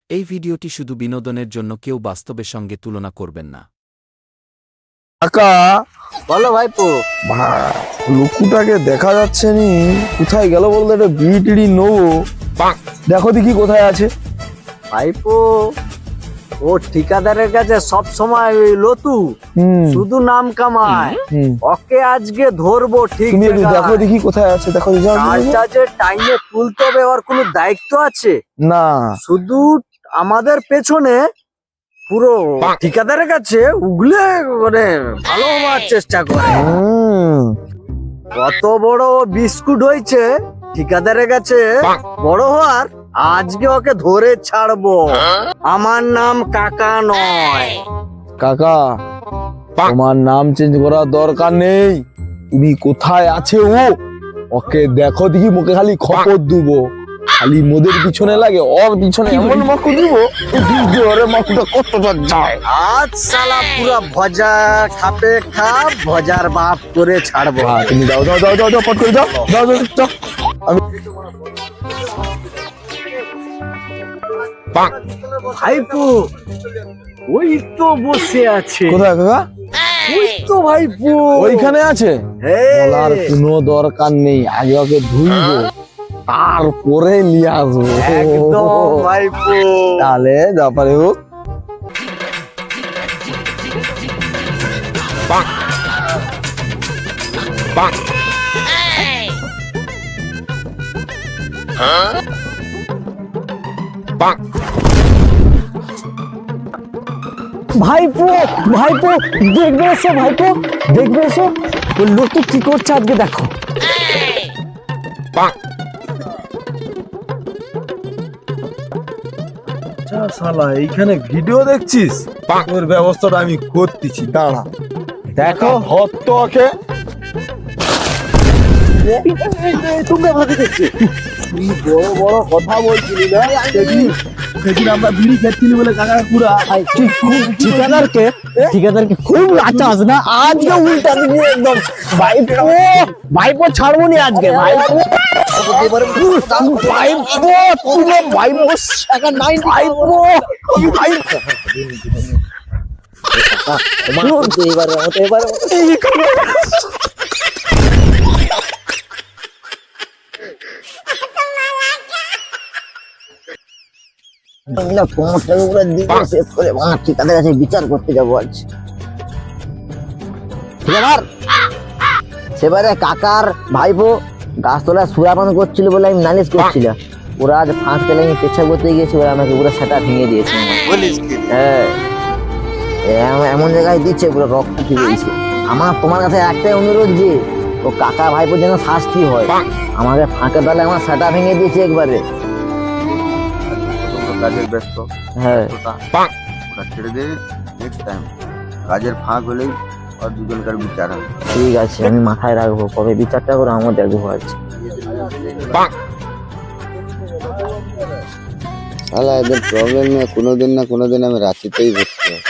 এই ভিডিওটি শুধু বিনোদনের জন্য, কেউ বাস্তবের সঙ্গে তুলনা করবেন না। কাকা বলো ভাইপো। লোকুটাকে দেখা যাচ্ছে নি, কোথায় গেল বলতে? একটা বিড়ি টিড়ি নেবো, দেখো দেখি কোথায় আছে। ভাইপো ও ঠিকাদারের কাছে সব সময় ওই লতু শুধু নাম কামায়। ওকে আজকে ধরবো ঠিক। তুমি একটু দেখো দেখি কোথায় আছে, দেখো দেখি। কাজটা যে টাইমে তুলতে হবে ওর কোনো দায়িত্ব আছে না, শুধু আমাদের পেছনে পুরো ঠিকাদারের কাছে উগলে মানে ভালো হওয়ার চেষ্টা করে। কত বড় বিস্কুট হয়েছে ঠিকাদারের কাছে বড় হওয়ার। আজকে ওকে ধরে ছাড়বো। আমার নাম কাকা নয়। কাকা তোমার নাম চেঞ্জ করার দরকার নেই। তুমি কোথায় আছে ওকে দেখো দেখি, মুখে খালি খপর দেবো। খালি মোদের পিছনে লাগে, ওর পিছনে এমন মাকু দিব ওরে মাকুটা কতটা যায়। আজ শালা পুরা ভজা খাপে খাপ ভজার বাপ করে ছাড়বো। তুমি যাও যাও যাও যাও যাও, পট করে যাও যাও যাও যাও। আমি ভাইপো ওই তো বসে আছে। কোথায় কাকা? ওই তো ভাইপো ওইখানে আছে। হ্যাঁ। বলার কোনো দরকার নেই, আগে ওকে ধুইবো তারপরে নিয়ে আসবো। একদম ভাইপো। তাহলে ব্যাপারে হোক। ভাইপো ভাইপো দেখবে এসো, ভাইপো দেখবে এসো। ওই লোক তো কি করছে আজকে দেখো। শালা এইখানে ভিডিও দেখছিস, তোর ব্যবস্থাটা আমি করতেছি, দাঁড়া। দেখো হত তো ওকে। তোমরা ভাবে দেখছি তুই বড় বড় কথা বলছিলি না, সেদিন আমরা বিড়ি খেচ্ছিলি বলে কাকা পুরা ঠিকাদারকে খুব লাচাস না। আজকে উল্টা দিবি একদম। ভাইপো ভাইপো ছাড়বো নি আজকে। ভাইপো ভাইপো তুমি ভাইপো টাকা নাই। ভাইপো শেষ করে ঠিকাদার কাছে বিচার করতে যাবো আজ। ঠিকাদার সেবারে কাকার ভাইপো গাছতলায় সুরাপান করছিল বলে আমি নালিশ করছিলাম। ওরা আজ ফাঁস তেলে আমি পেছাব করতে গিয়েছি, ওরা আমাকে পুরো সেটা ভেঙে দিয়েছে। হ্যাঁ এমন জায়গায় দিচ্ছে পুরো রক্ত ফিরেছে। আমার তোমার কাছে একটাই অনুরোধ যে ও কাকা ভাইপো যেন শাস্তি হয়। আমাকে ফাঁকে তালে আমার সেটা ভেঙে দিয়েছে একবারে। কাজের ব্যস্ত, হ্যাঁ ওটা ছেড়ে দিয়ে নেক্সট টাইম কাজের ফাঁক হলেই আর দুজনকার বিচার হবে। ঠিক আছে, আমি মাথায় রাখবো। কবে বিচারটা করে আমার দেখবো আজ। শালা এদের প্রবলেম নিয়ে কোনোদিন না কোনোদিন আমি রাঁচিতেই ভর্তি হব।